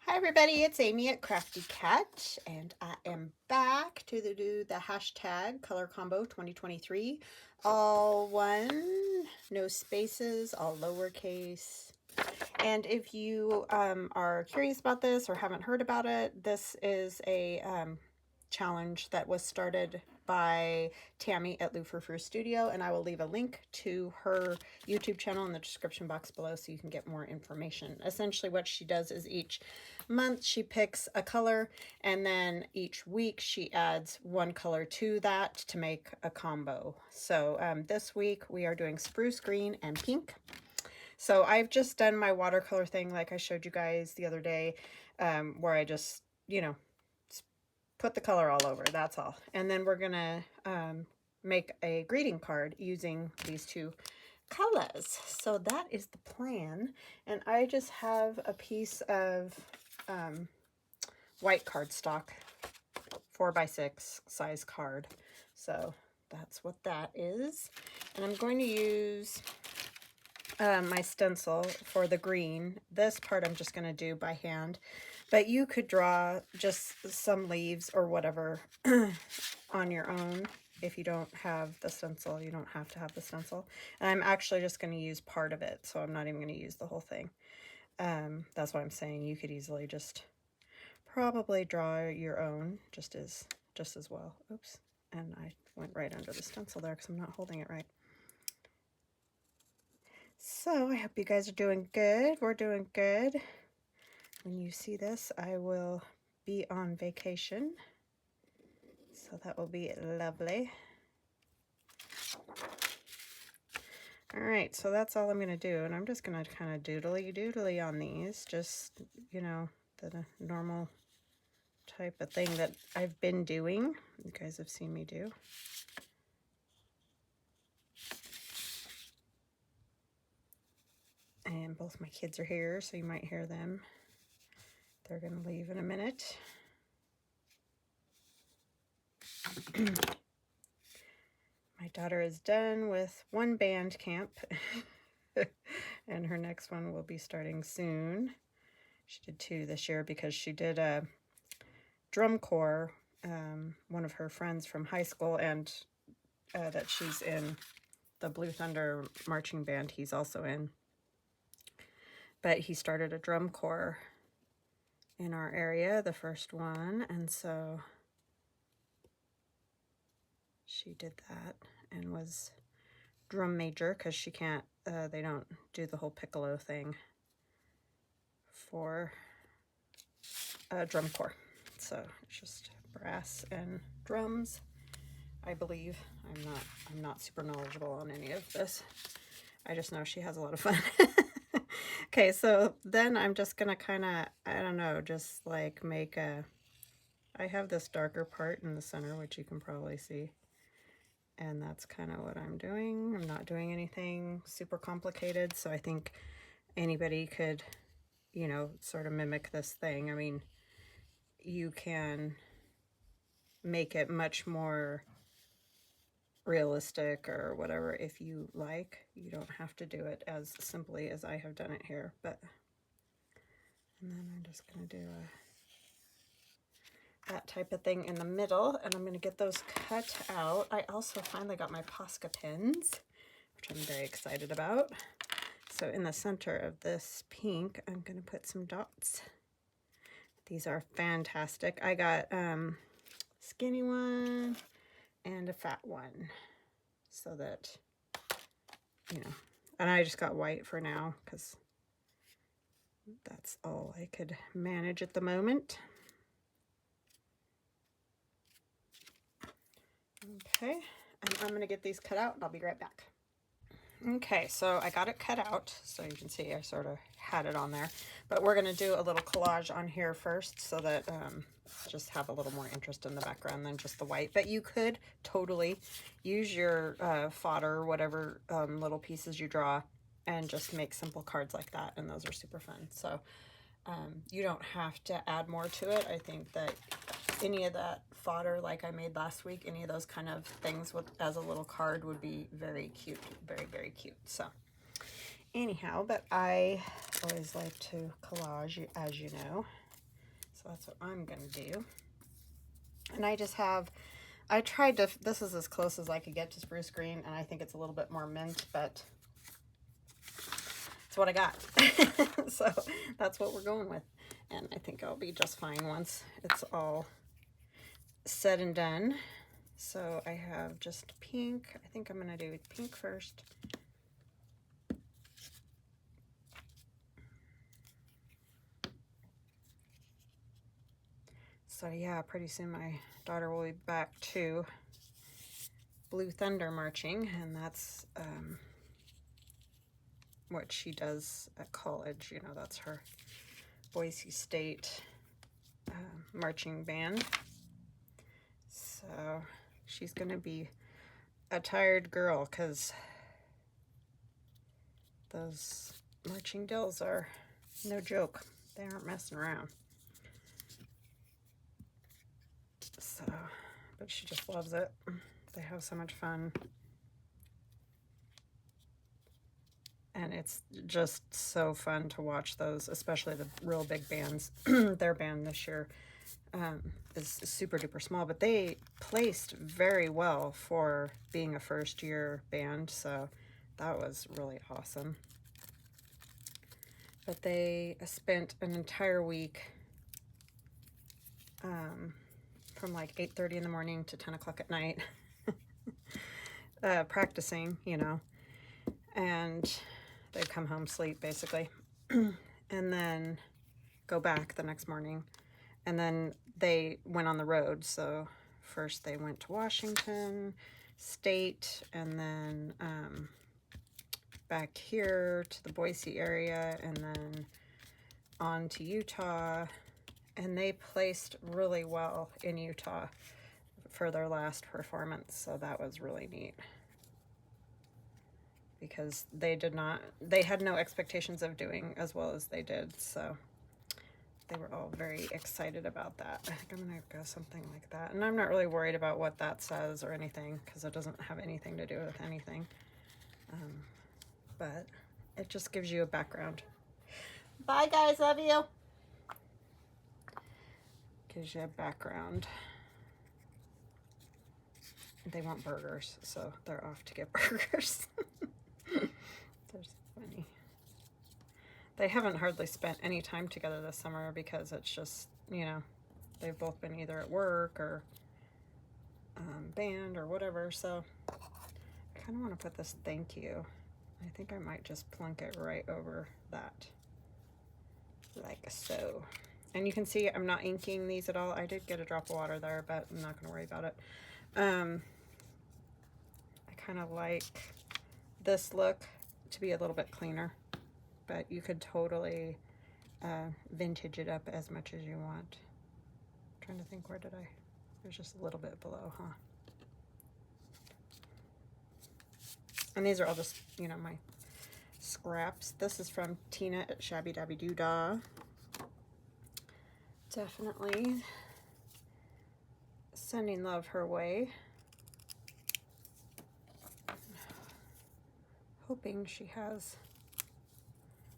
Hi everybody, it's Amy at Crafty Cat, and I am back to do the hashtag color combo 2023. All one, no spaces, all lowercase. And if you are curious about this or haven't heard about it, this is a challenge that was started by Tammy at Lou Frou Studio, and I will leave a link to her YouTube channel in the description box below so you can get more information. Essentially what she does is each month she picks a color, and then each week she adds one color to that to make a combo. So this week we are doing spruce green and pink. So I've just done my watercolor thing like I showed you guys the other day, where I just, put the color all over, that's all. And then we're gonna make a greeting card using these two colors. So that is the plan. And I just have a piece of white cardstock, 4x6 size card. So that's what that is. And I'm going to use my stencil for the green. This part I'm just going to do by hand, but you could draw just some leaves or whatever on your own. If you don't have the stencil, you don't have to have the stencil. And I'm actually just going to use part of it, so I'm not even going to use the whole thing. That's why I'm saying you could easily just probably draw your own just as well. Oops, and I went right under the stencil there because I'm not holding it right. So I hope you guys are doing good. We're doing good. When you see this, I will be on vacation, so that will be lovely. All right, so that's all I'm going to do, and I'm just going to kind of doodly on these, just, the normal type of thing that I've been doing. You guys have seen me do. And both my kids are here, so you might hear them. They're going to leave in a minute. My daughter is done with one band camp, and her next one will be starting soon. She did 2 this year because she did a drum corps, one of her friends from high school, and that she's in the Blue Thunder marching band he's also in. But he started a drum corps in our area, the first one, and so she did that and was drum major because she can't, they don't do the whole piccolo thing for a drum corps. So it's just brass and drums, I believe. I'm not super knowledgeable on any of this. I just know she has a lot of fun. Okay, so then I'm just gonna kind of, I don't know, just like make a, I have this darker part in the center, which you can probably see. And that's kind of what I'm doing. I'm not doing anything super complicated, so I think anybody could, sort of mimic this thing. I mean, you can make it much more realistic or whatever if you like. You don't have to do it as simply as I have done it here, but, and then I'm just going to do that type of thing in the middle, and I'm going to get those cut out. I also finally got my Posca pins, which I'm very excited about. So in the center of this pink, I'm going to put some dots. These are fantastic. I got skinny one and a fat one, so that, and I just got white for now because that's all I could manage at the moment. Okay, and I'm going to get these cut out and I'll be right back. Okay, so I got it cut out, so you can see I sort of had it on there, but we're going to do a little collage on here first so that just have a little more interest in the background than just the white. But you could totally use your fodder, whatever little pieces you draw, and just make simple cards like that, and those are super fun. So you don't have to add more to it. I think that any of that fodder like I made last week, any of those kind of things with as a little card would be very cute, very, very cute. So anyhow, but I always like to collage, as you know. So that's what I'm gonna do. And I just have, I tried to, this is as close as I could get to spruce green, and I think it's a little bit more mint, but it's what I got. So that's what we're going with. And I think I'll be just fine once it's all said and done. So I have just pink. I think I'm gonna do pink first. So yeah, pretty soon my daughter will be back to Blue Thunder marching, and that's what she does at college. You know, that's her Boise State marching band. So she's gonna be a tired girl, because those marching drills are no joke. They aren't messing around. So, but she just loves it. They have so much fun. And it's just so fun to watch those, especially the real big bands. Their band this year is super duper small, but they placed very well for being a first year band, so that was really awesome. But they spent an entire week from like 8:30 in the morning to 10 o'clock at night practicing, you know, and they'd come home, sleep basically, and then go back the next morning. And then they went on the road. So first they went to Washington State, and then back here to the Boise area, and then on to Utah. And they placed really well in Utah for their last performance. So that was really neat, because they had no expectations of doing as well as they did. So they were all very excited about that. I think I'm gonna go something like that. And I'm not really worried about what that says or anything, because it doesn't have anything to do with anything. But it just gives you a background. Bye guys, love you. Gives you a background. They want burgers, so they're off to get burgers. They're so funny. They haven't hardly spent any time together this summer, because it's just, you know, they've both been either at work or band or whatever. So I kind of want to put this thank you. I think I might just plunk it right over that, like so. And you can see I'm not inking these at all. I did get a drop of water there, but I'm not going to worry about it. I kind of like this look to be a little bit cleaner, but you could totally vintage it up as much as you want. I'm trying to think, where did I? There's just a little bit below, huh? And these are all just, you know, my scraps. This is from Tina at Shabbydabbydoodah. Definitely sending love her way. Hoping she has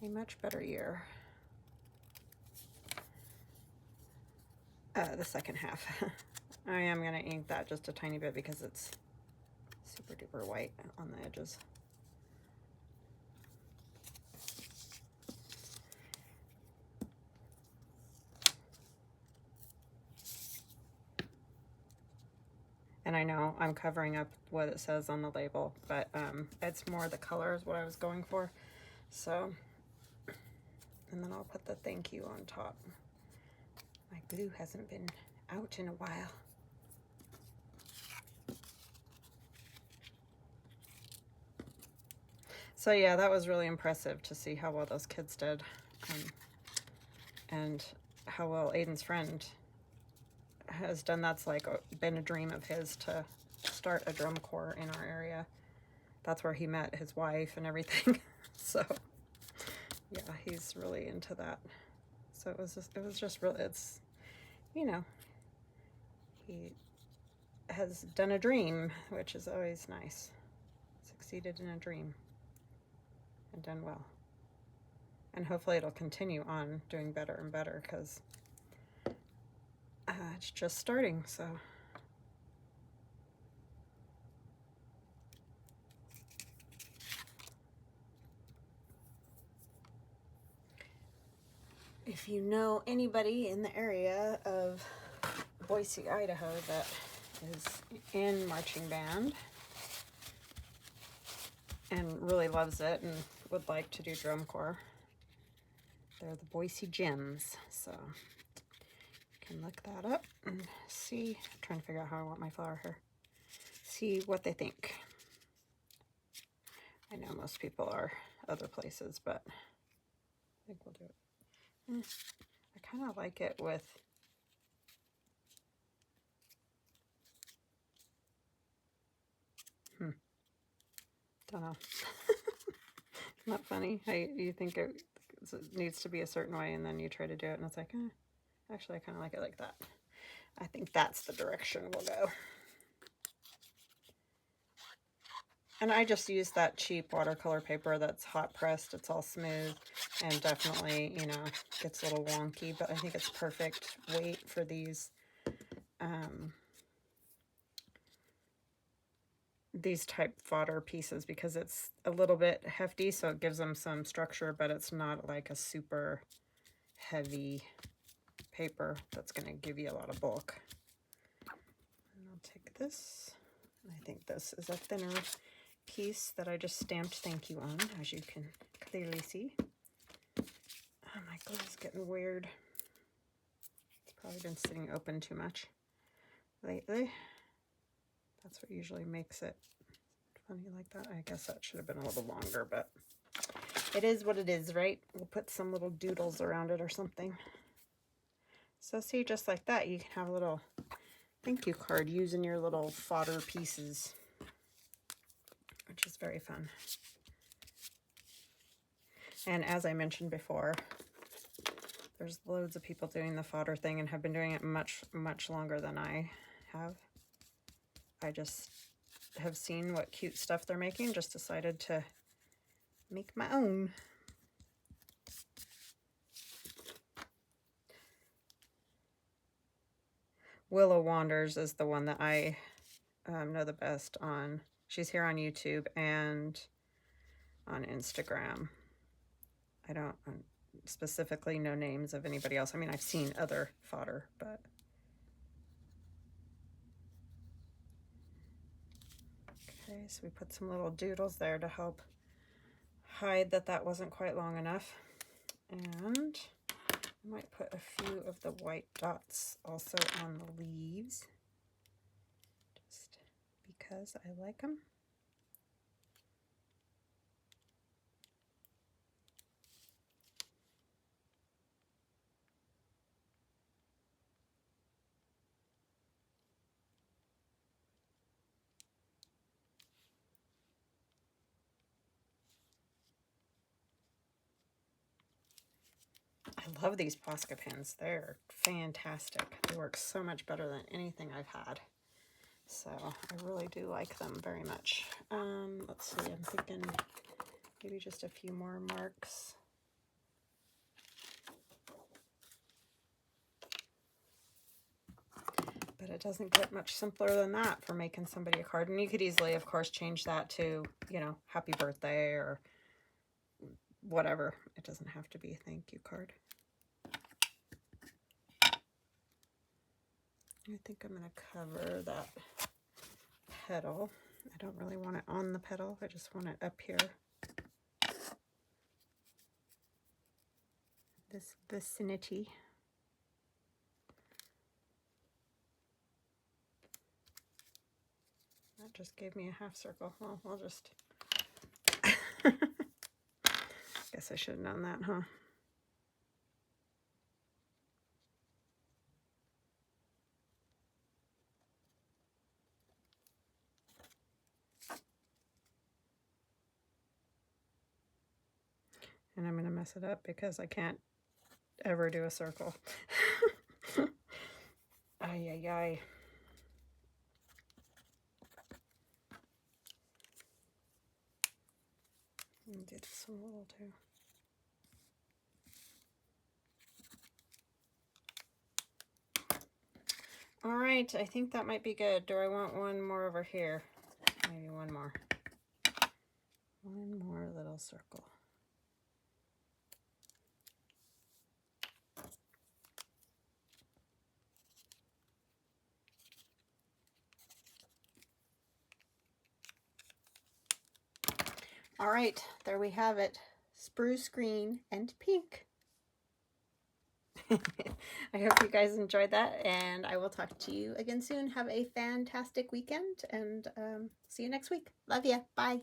a much better year. The second half. I am going to ink that just a tiny bit, because it's super duper white on the edges. And I know I'm covering up what it says on the label, but it's more the color is what I was going for. So, and then I'll put the thank you on top. My glue hasn't been out in a while. So yeah, that was really impressive to see how well those kids did, and how well Aiden's friend has done. That's like been a dream of his to start a drum corps in our area. That's where he met his wife and everything. So yeah, he's really into that. So it was just really, it's, you know, he has done a dream, which is always nice. Succeeded in a dream and done well. And hopefully it'll continue on doing better and better, because It's just starting, so. If you know anybody in the area of Boise, Idaho that is in marching band and really loves it and would like to do drum corps, they're the Boise Gems, so you can look that up and see. I'm trying to figure out how I want my flower here. See what they think. I know most people are other places, but I think we'll do it. I kind of like it with don't know. Isn't that funny? How you think it needs to be a certain way and then you try to do it and it's like, actually I kind of like it like that. I think that's the direction we'll go. And I just use that cheap watercolor paper that's hot pressed. It's all smooth and definitely, you know, gets a little wonky, but I think it's perfect weight for these type fodder pieces because it's a little bit hefty, so it gives them some structure, but it's not like a super heavy paper that's going to give you a lot of bulk. And I'll take this, and I think this is a thinner piece that I just stamped thank you on, as you can clearly see. Oh, my glue is getting weird. It's probably been sitting open too much lately. That's what usually makes it funny like that. I guess that should have been a little longer, but it is what it is, right? We'll put some little doodles around it or something. So see, just like that, you can have a little thank you card using your little fodder pieces, which is very fun. And as I mentioned before, there's loads of people doing the fodder thing and have been doing it much, much longer than I have. I just have seen what cute stuff they're making, just decided to make my own. Willow Wanders is the one that I know the best on. She's here on YouTube and on Instagram. I don't specifically know names of anybody else. I mean, I've seen other fodder, but okay, so we put some little doodles there to help hide that that wasn't quite long enough. And I might put a few of the white dots also on the leaves, just because I like them. I love these Posca pens. They're fantastic. They work so much better than anything I've had. So I really do like them very much. Let's see, I'm thinking maybe just a few more marks. But it doesn't get much simpler than that for making somebody a card. And you could easily, of course, change that to, you know, happy birthday or whatever. It doesn't have to be a thank you card. I think I'm going to cover that petal. I don't really want it on the petal. I just want it up here. This vicinity. That just gave me a half circle. Well, we'll just... Guess I should have known that, huh? And I'm going to mess it up because I can't ever do a circle. Ay, ay, ay. Do this one a little too. All right, I think that might be good. Do I want one more over here? Maybe one more. One more little circle. All right, there we have it. Spruce green and pink. I hope you guys enjoyed that, and I will talk to you again soon. Have a fantastic weekend, and see you next week. Love ya. Bye.